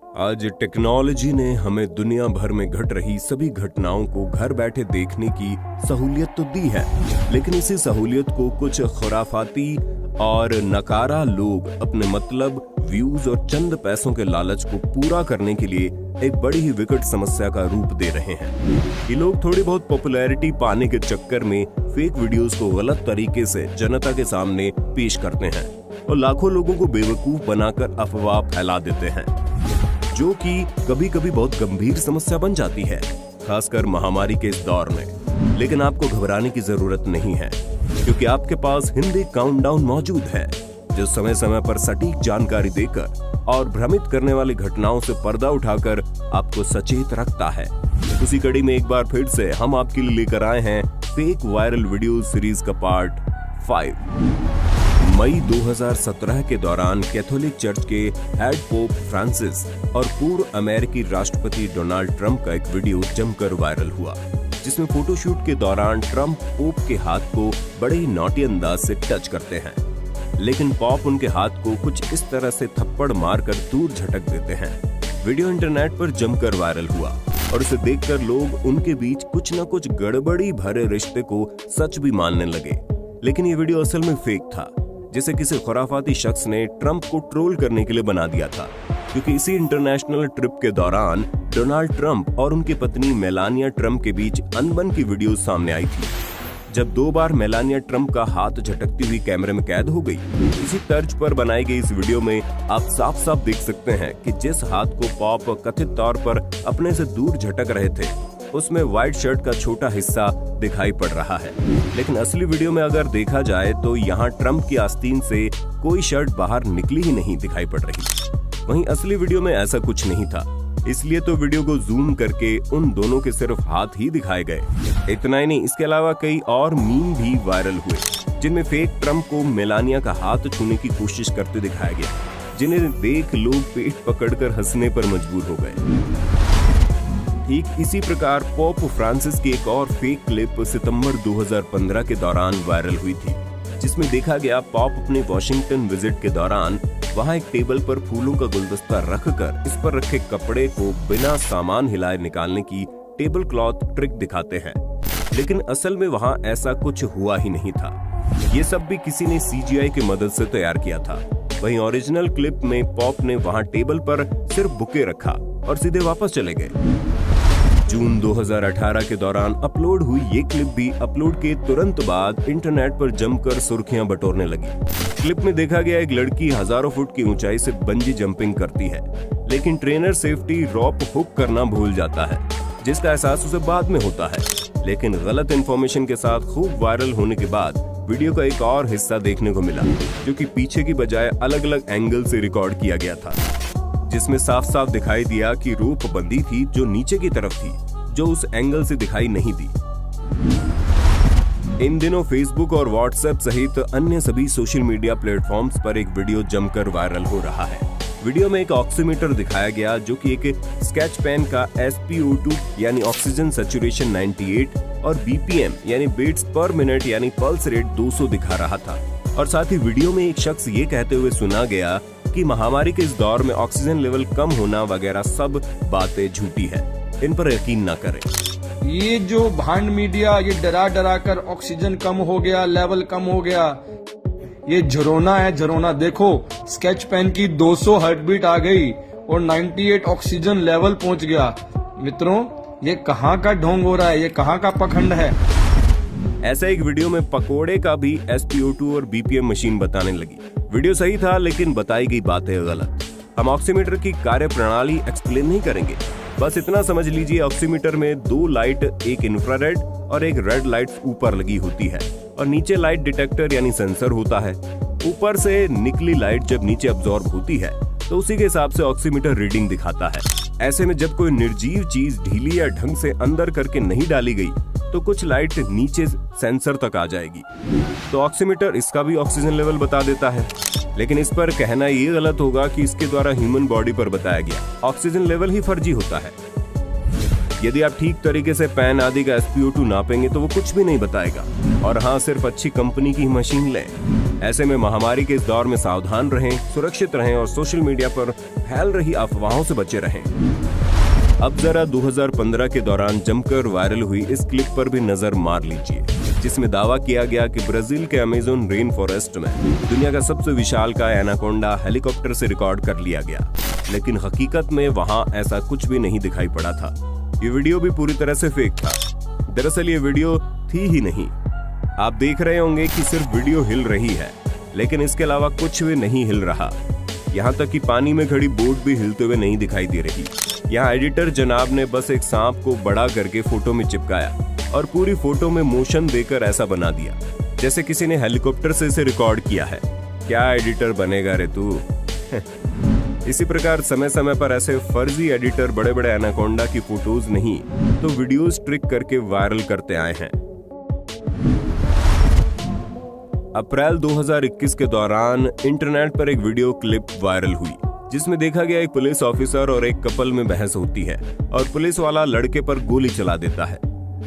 आज टेक्नोलॉजी ने हमें दुनिया भर में घट रही सभी घटनाओं को घर बैठे देखने की सहूलियत तो दी है, लेकिन इसी सहूलियत को कुछ खुराफाती और नकारा लोग अपने मतलब, व्यूज और चंद पैसों के लालच को पूरा करने के लिए एक बड़ी ही विकट समस्या का रूप दे रहे हैं। ये लोग थोड़ी बहुत पॉपुलैरिटी पाने के चक्कर में फेक वीडियोस को गलत तरीके से जनता के सामने पेश करते हैं और लाखों लोगों को बेवकूफ बनाकर अफवाह फैला देते हैं, जो कि कभी कभी बहुत गंभीर समस्या बन जाती है, खासकर महामारी के इस दौर में। लेकिन आपको घबराने की जरूरत नहीं है, क्योंकि आपके पास हिंदी काउंटडाउन मौजूद है, जो समय समय पर सटीक जानकारी देकर और भ्रमित करने वाली घटनाओं से पर्दा उठाकर आपको सचेत रखता है। उसी कड़ी में एक बार फिर से हम आपके लिए लेकर आए हैं फेक वायरल वीडियो सीरीज का पार्ट 5। मई 2017 के दौरान कैथोलिक चर्च के हेड पोप फ्रांसिस और पूर्व अमेरिकी राष्ट्रपति डोनाल्ड ट्रंप का एक वीडियो जमकर वायरल हुआ, जिसमें फोटोशूट के दौरान ट्रंप पोप के हाथ को बड़े ही नॉटी अंदाज से टच करते हैं, लेकिन पॉप उनके हाथ को कुछ इस तरह से थप्पड़ मारकर दूर झटक देते हैं। वीडियो इंटरनेट पर जमकर वायरल हुआ और उसे देखकर लोग उनके बीच कुछ न कुछ गड़बड़ी भरे रिश्ते को सच भी मानने लगे। लेकिन ये वीडियो असल में फेक था, जिसे किसी खुराफाती शख्स ने ट्रंप को ट्रोल करने के लिए बना दिया था, क्योंकि इसी इंटरनेशनल ट्रिप के दौरान डोनाल्ड ट्रंप और उनकी पत्नी मेलानिया ट्रंप के बीच अनबन की वीडियो सामने आई थी, जब 2 बार मेलानिया ट्रंप का हाथ झटकती हुई कैमरे में कैद हो गई। इसी तर्ज पर बनाई गई इस वीडियो में आप साफ साफ देख सकते हैं कि जिस हाथ को पॉप कथित तौर पर अपने से दूर झटक रहे थे, उसमें व्हाइट शर्ट का छोटा हिस्सा दिखाई पड़ रहा है। लेकिन असली वीडियो में अगर देखा जाए तो यहाँ ट्रंप की आस्तीन से कोई शर्ट बाहर निकली ही नहीं दिखाई पड़ रही। वहीं असली वीडियो में ऐसा कुछ नहीं था, इसलिए तो वीडियो को जूम करके उन दोनों के सिर्फ हाथ ही दिखाए गए। इतना ही नहीं, इसके अलावा कई और मीम भी वायरल हुए, जिनमें फेक ट्रंप को मेलानिया का हाथ छूने की कोशिश करते दिखाया गया, जिन्हें देख लोग पेट पकड़कर हंसने पर मजबूर हो गए। ठीक इसी प्रकार पोप फ्रांसिस की एक और फेक क्लिप सितंबर 2015 के दौरान वायरल हुई थी, जिसमें देखा गया पॉप अपने वॉशिंगटन विजिट के दौरान वहां एक टेबल पर फूलों का गुलदस्ता रखकर इस पर रखे कपड़े को बिना सामान हिलाए निकालने की टेबल क्लॉथ ट्रिक दिखाते हैं। लेकिन असल में वहां ऐसा कुछ हुआ ही नहीं था। ये सब भी किसी ने CGI की मदद से तैयार किया था। वहीं ओरिजिनल क्लिप में पॉप ने वहां टेबल पर सिर्फ बुके रखा और सीधे वापस चले गए। जून 2018 के दौरान अपलोड हुई ये क्लिप भी अपलोड के तुरंत बाद इंटरनेट पर जमकर सुर्खियां बटोरने लगी। क्लिप में देखा गया एक लड़की हजारों फुट की ऊंचाई से बंजी जंपिंग करती है, लेकिन ट्रेनर सेफ्टी रॉप हुक करना भूल जाता है, जिसका एहसास उसे बाद में होता है। लेकिन गलत इंफॉर्मेशन के साथ खूब वायरल होने के बाद वीडियो का एक और हिस्सा देखने को मिला, जो कि पीछे की बजाय अलग अलग एंगल से रिकॉर्ड किया गया था, जिसमें साफ साफ दिखाई दिया कि रोप बंदी थी जो नीचे की तरफ थी, जो उस एंगल से दिखाई नहीं दी। इन दिनों फेसबुक और व्हाट्सएप सहित अन्य सभी सोशल मीडिया प्लेटफॉर्म्स पर एक वीडियो जमकर वायरल हो रहा है। वीडियो में एक ऑक्सीमीटर दिखाया गया, जो कि एक स्केच पेन का SpO2 यानी ऑक्सीजन सैचुरेशन 98 और BPM यानी बीट्स पर मिनट यानी पल्स रेट 200 दिखा रहा था। और साथ ही वीडियो में एक शख्स ये कहते हुए सुना गया कि महामारी के इस दौर में ऑक्सीजन लेवल कम होना वगैरह सब बातें झूठी है, इन पर यकीन न करें। ये जो भांड मीडिया ये डरा कर ऑक्सीजन कम हो गया, लेवल कम हो गया, ये झरोना है झरोना। देखो स्केच पेन की 200 हार्टबीट आ गई और 98 ऑक्सीजन लेवल पहुंच गया। मित्रों, ये कहाँ का ढोंग हो रहा है, ये कहाँ का पखंड है। ऐसा एक वीडियो में पकोड़े का भी SpO2 और BPM मशीन बताने लगी। वीडियो सही था, लेकिन बताई गई बातें गलत। हम ऑक्सीमीटर की कार्य प्रणाली एक्सप्लेन नहीं करेंगे, बस इतना समझ लीजिए ऑक्सीमीटर में 2 लाइट, एक इंफ्रारेड और एक रेड लाइट ऊपर लगी होती है और नीचे लाइट डिटेक्टर यानी सेंसर होता है। ऊपर से निकली लाइट जब नीचे अब्सॉर्ब होती है तो उसी के हिसाब से ऑक्सीमीटर रीडिंग दिखाता है। ऐसे में जब कोई निर्जीव चीज ढीली या ढंग से अंदर करके नहीं डाली गई तो कुछ लाइट नीचे सेंसर तक आ जाएगी, तो ऑक्सीमीटर इसका भी ऑक्सीजन लेवल बता देता है। लेकिन इस पर कहना ये गलत होगा कि इसके द्वारा ह्यूमन बॉडी पर बताया गया ऑक्सीजन लेवल ही फर्जी होता है। यदि आप ठीक तरीके से पैन आदि का SpO2 नापेंगे तो वो कुछ भी नहीं बताएगा। और हाँ, सिर्फ अच्छी कंपनी की ही मशीन लें। ऐसे में महामारी के इस दौर में सावधान रहें, सुरक्षित रहें और सोशल मीडिया पर फैल रही अफवाहों से बचे रहें। अब जरा 2015 के दौरान जमकर वायरल हुई इस क्लिप पर भी नजर मार लीजिए, जिसमें दावा किया गया कि ब्राजील के अमेज़न रेन फॉरेस्ट में दुनिया का सबसे विशालकाय एनाकोंडा हेलीकॉप्टर से रिकॉर्ड कर लिया गया। लेकिन हकीकत में वहां ऐसा कुछ भी नहीं दिखाई पड़ा था। ये वीडियो भी पूरी तरह से फेक था। दरअसल ये वीडियो थी ही नहीं। आप देख रहे होंगे कि सिर्फ वीडियो हिल रही है, लेकिन इसके अलावा कुछ भी नहीं हिल रहा। यहाँ तक कि पानी में खड़ी बोट भी हिलते हुए नहीं दिखाई दे रही। यहाँ एडिटर जनाब ने बस एक सांप को बड़ा करके फोटो में चिपकाया और पूरी फोटो में मोशन देकर ऐसा बना दिया जैसे किसी ने हेलीकॉप्टर से इसे रिकॉर्ड किया है। क्या एडिटर बनेगा रे तू? इसी प्रकार समय समय पर ऐसे फर्जी एडिटर बड़े बड़े एनाकोंडा की फोटोज नहीं तो वीडियोस ट्रिक करके वायरल करते आए हैं। अप्रैल 2021 के दौरान इंटरनेट पर एक वीडियो क्लिप वायरल हुई, जिसमें देखा गया एक पुलिस ऑफिसर और एक कपल में बहस होती है और पुलिस वाला लड़के पर गोली चला देता है,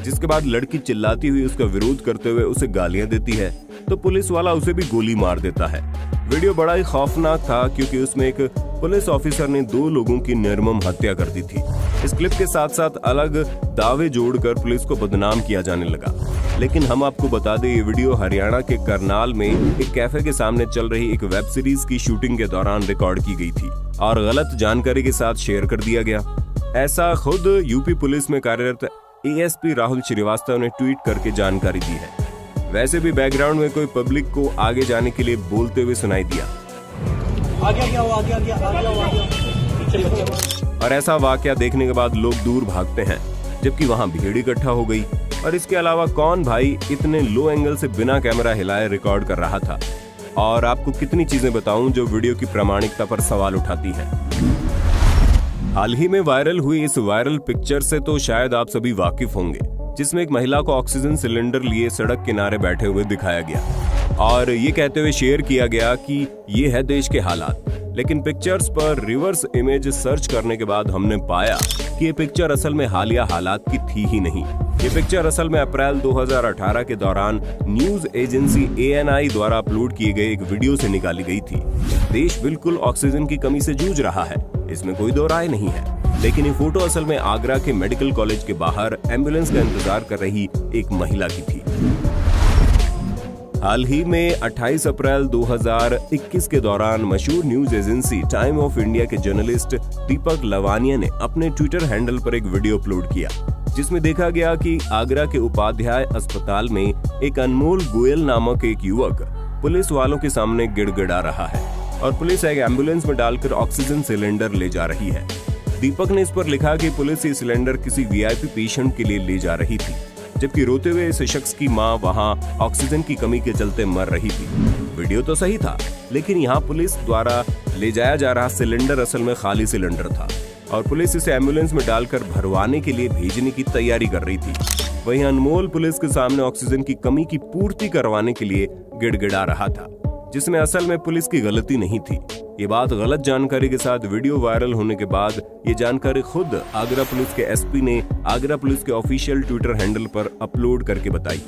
जिसके बाद लड़की चिल्लाती हुई उसका विरोध करते हुए उसे गालियां देती है तो पुलिस वाला उसे भी गोली मार देता है। वीडियो बड़ा ही खौफनाक था क्योंकि उसमें एक पुलिस ऑफिसर ने 2 लोगों की निर्मम हत्या कर दी थी। इस क्लिप के साथ साथ अलग दावे जोड़कर पुलिस को बदनाम किया जाने लगा। लेकिन हम आपको बता दें, ये वीडियो हरियाणा के करनाल में एक कैफे के सामने चल रही एक वेब सीरीज की शूटिंग के दौरान रिकॉर्ड की गई थी और गलत जानकारी के साथ शेयर कर दिया गया। ऐसा खुद यूपी पुलिस में कार्यरत ASP राहुल श्रीवास्तव ने ट्वीट करके जानकारी दी है। वैसे भी बैकग्राउंड में कोई पब्लिक को आगे जाने के लिए बोलते हुए सुनाई दिया। और ऐसा वाकया देखने के बाद लोग दूर भागते हैं, जबकि वहां भीड़ इकट्ठा हो गई। और इसके अलावा कौन भाई इतने लो एंगल से बिना कैमरा हिलाए रिकॉर्ड कर रहा था? और आपको कितनी चीजें बताऊं जो वीडियो की प्रामाणिकता पर सवाल उठाती हैं। हाल ही में वायरल हुई इस वायरल पिक्चर से तो शायद आप सभी वाकिफ होंगे, जिसमें एक महिला को ऑक्सीजन सिलेंडर लिए सड़क किनारे बैठे हुए दिखाया गया और ये कहते हुए शेयर किया गया कि ये है देश के हालात। लेकिन पिक्चर्स पर रिवर्स इमेज सर्च करने के बाद हमने पाया कि ये पिक्चर असल में हालिया हालात की थी ही नहीं। ये पिक्चर असल में अप्रैल 2018 के दौरान न्यूज एजेंसी ANI द्वारा अपलोड किए गए एक वीडियो से निकाली गई थी। देश बिल्कुल ऑक्सीजन की कमी से जूझ रहा है, इसमें कोई दो राय नहीं है। लेकिन ये फोटो असल में आगरा के मेडिकल कॉलेज के बाहर एम्बुलेंस का इंतजार कर रही एक महिला की थी। हाल ही में 28 अप्रैल 2021 के दौरान मशहूर news agency time of India के जर्नलिस्ट दीपक लवानिया ने अपने ट्विटर हैंडल पर एक वीडियो अपलोड किया, जिसमें देखा गया कि आगरा के उपाध्याय अस्पताल में एक अनमोल गोयल नामक एक युवक पुलिस वालों के सामने गिड़गिड़ा रहा है और पुलिस एक एम्बुलेंस में डालकर ऑक्सीजन सिलेंडर ले जा रही है। दीपक ने इस पर लिखा कि पुलिस ये सिलेंडर किसी VIP पेशेंट के लिए ले जा रही थी, जबकि रोते हुए इस शख्स की मां वहां ऑक्सीजन की कमी के चलते मर रही थी। वीडियो तो सही था, लेकिन यहाँ पुलिस द्वारा ले जाया जा रहा सिलेंडर असल में खाली सिलेंडर था और पुलिस इसे एम्बुलेंस में डालकर भरवाने के लिए भेजने की तैयारी कर रही थी। वहीं अनमोल पुलिस के सामने ऑक्सीजन की कमी की पूर्ति करवाने के लिए गिड़गिड़ा रहा था, जिसमें असल में पुलिस की गलती नहीं थी। ये बात गलत जानकारी के साथ वीडियो वायरल होने के बाद ये जानकारी खुद आगरा पुलिस के SP ने आगरा पुलिस के ऑफिशियल ट्विटर हैंडल पर अपलोड करके बताई।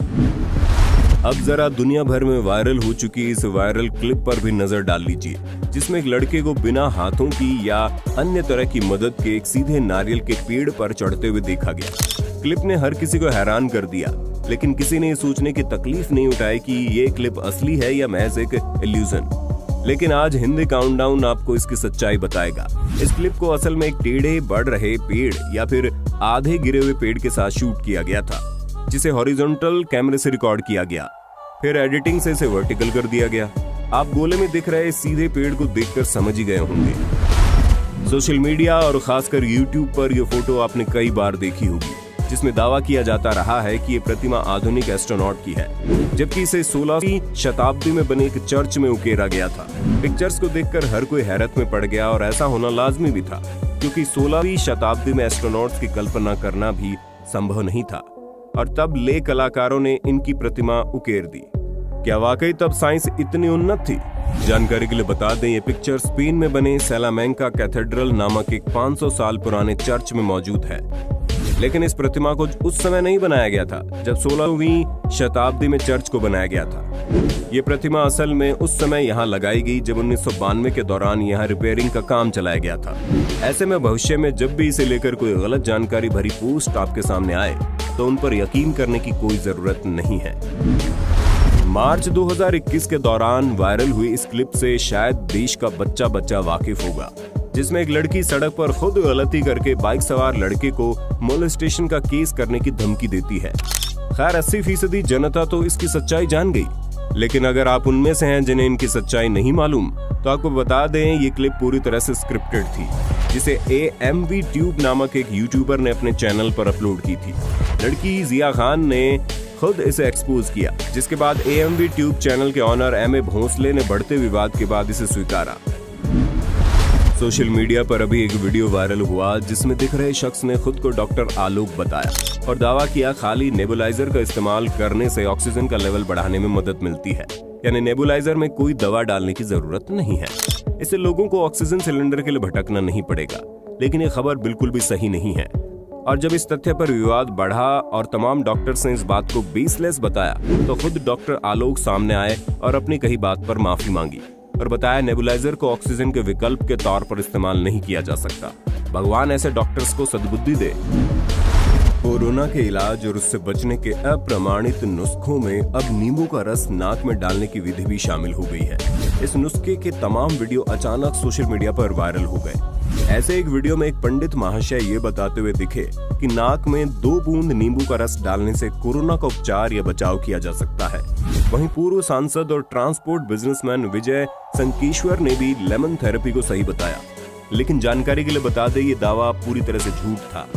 अब जरा दुनिया भर में वायरल हो चुकी इस वायरल क्लिप पर भी नजर डाल लीजिए, जिसमें एक लड़के को बिना हाथों की या अन्य तरह की मदद के एक सीधे नारियल के पेड़ पर चढ़ते हुए देखा गया। क्लिप ने हर किसी को हैरान कर दिया, लेकिन किसी ने सोचने की तकलीफ नहीं उठाई कि ये क्लिप असली है या महज एक इल्यूजन। लेकिन आज हिंदी काउंटडाउन आपको इसकी सच्चाई बताएगा। इस क्लिप को असल में एक टेढ़े बढ़ रहे पेड़ या फिर आधे गिरे हुए पेड़ के साथ शूट किया गया था, जिसे हॉरिजॉन्टल कैमरे से रिकॉर्ड किया गया, फिर एडिटिंग से इसे वर्टिकल कर दिया गया। आप गोले में दिख रहे सीधे पेड़ को देखकर समझ ही गए होंगे। सोशल मीडिया और खासकर YouTube पर यह फोटो आपने कई बार देखी होगी, जिसमें दावा किया जाता रहा है कि ये प्रतिमा आधुनिक एस्ट्रोनॉट की है, जबकि इसे 16वीं शताब्दी में बने एक चर्च में उकेरा गया था। पिक्चर्स को देखकर हर कोई हैरत में पड़ गया और ऐसा होना लाजमी भी था, क्योंकि 16वीं शताब्दी में एस्ट्रोनॉट्स की कल्पना करना भी संभव नहीं था और तब ले कलाकारों ने इनकी प्रतिमा उकेर दी। क्या वाकई तब साइंस इतनी उन्नत थी? जानकारी के लिए बता दें, ये पिक्चर स्पेन में बने सैलामेंका कैथेड्रल नामक एक 500 साल पुराने चर्च में मौजूद है। लेकिन इस प्रतिमा को उस समय नहीं बनाया गया था जब 16वीं शताब्दी में चर्च को बनाया गया था। ये प्रतिमा असल में उस समय यहाँ लगाई गई जब 1992 के दौरान यहाँ रिपेयरिंग का काम चलाया गया था। ऐसे में भविष्य में जब भी इसे लेकर कोई गलत जानकारी भरी पोस्ट आपके सामने आए तो उन पर यकीन करने की कोई जरूरत नहीं है। मार्च 2021 के दौरान वायरल हुई इस क्लिप से शायद देश का बच्चा बच्चा वाकिफ होगा, जिसमें एक लड़की सड़क पर खुद गलती करके बाइक सवार लड़के को मोलेस्टेशन का केस करने की धमकी देती है। खैर 80% जनता तो इसकी सच्चाई जान गई, लेकिन अगर आप उनमें से हैं जिन्हें इनकी सच्चाई नहीं मालूम तो आपको बता दें ये क्लिप पूरी तरह से स्क्रिप्टेड थी, जिसे AMV ट्यूब नामक एक यूट्यूबर ने अपने चैनल पर अपलोड की थी। लड़की जिया खान ने खुद इसे एक्सपोज किया, जिसके बाद AMV ट्यूब चैनल के ऑनर MA भोसले ने बढ़ते विवाद के बाद इसे स्वीकारा। सोशल मीडिया पर अभी एक वीडियो वायरल हुआ जिसमें दिख रहे शख्स ने खुद को डॉक्टर आलोक बताया और दावा किया खाली नेबुलाइजर का इस्तेमाल करने से ऑक्सीजन का लेवल बढ़ाने में मदद मिलती है, यानी नेबुलाइजर में कोई दवा डालने की जरूरत नहीं है। इससे लोगों को ऑक्सीजन सिलेंडर के लिए भटकना नहीं पड़ेगा। लेकिन ये खबर बिल्कुल भी सही नहीं है। और जब इस तथ्य पर विवाद बढ़ा और तमाम डॉक्टर्स ने इस बात को बेसलेस बताया तो खुद डॉक्टर आलोक सामने आए और अपनी कही बात पर माफी मांगी और बताया नेबुलाइजर को ऑक्सीजन के विकल्प के तौर पर इस्तेमाल नहीं किया जा सकता। भगवान ऐसे डॉक्टर्स को सद्बुद्धि दे। कोरोना के इलाज और उससे बचने के अप्रमाणित नुस्खों में अब नींबू का रस नाक में डालने की विधि भी शामिल हो गई है। इस नुस्खे के तमाम वीडियो अचानक सोशल मीडिया पर वायरल हो गए। ऐसे एक वीडियो में एक पंडित महाशय ये बताते हुए दिखे कि नाक में 2 बूंद नींबू का रस डालने से कोरोना का उपचार या बचाव किया जा सकता है। वहीं पूर्व सांसद और ट्रांसपोर्ट बिजनेसमैन विजय संकेश्वर ने भी लेमन थेरेपी को सही बताया, लेकिन जानकारी के लिए बता दें ये दावा पूरी तरह से झूठ था।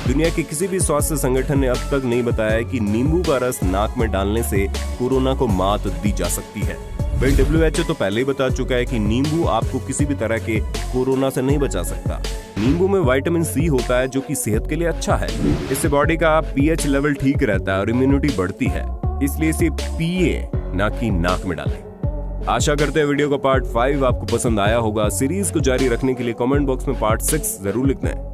दुनिया के किसी भी स्वास्थ्य संगठन ने अब तक नहीं बताया कि नींबू का रस नाक में डालने से कोरोना को मात दी जा सकती है। वही WHO तो पहले ही बता चुका है कि नींबू आपको किसी भी तरह के कोरोना से नहीं बचा सकता। नींबू में विटामिन C होता है जो कि सेहत के लिए अच्छा है। इससे बॉडी का pH लेवल ठीक रहता है और इम्यूनिटी बढ़ती है, इसलिए इसे पिए ना कि नाक में डालें। आशा करते हैं वीडियो का पार्ट 5 आपको पसंद आया होगा। सीरीज को जारी रखने के लिए कमेंट बॉक्स में पार्ट 6 जरूर लिखना है।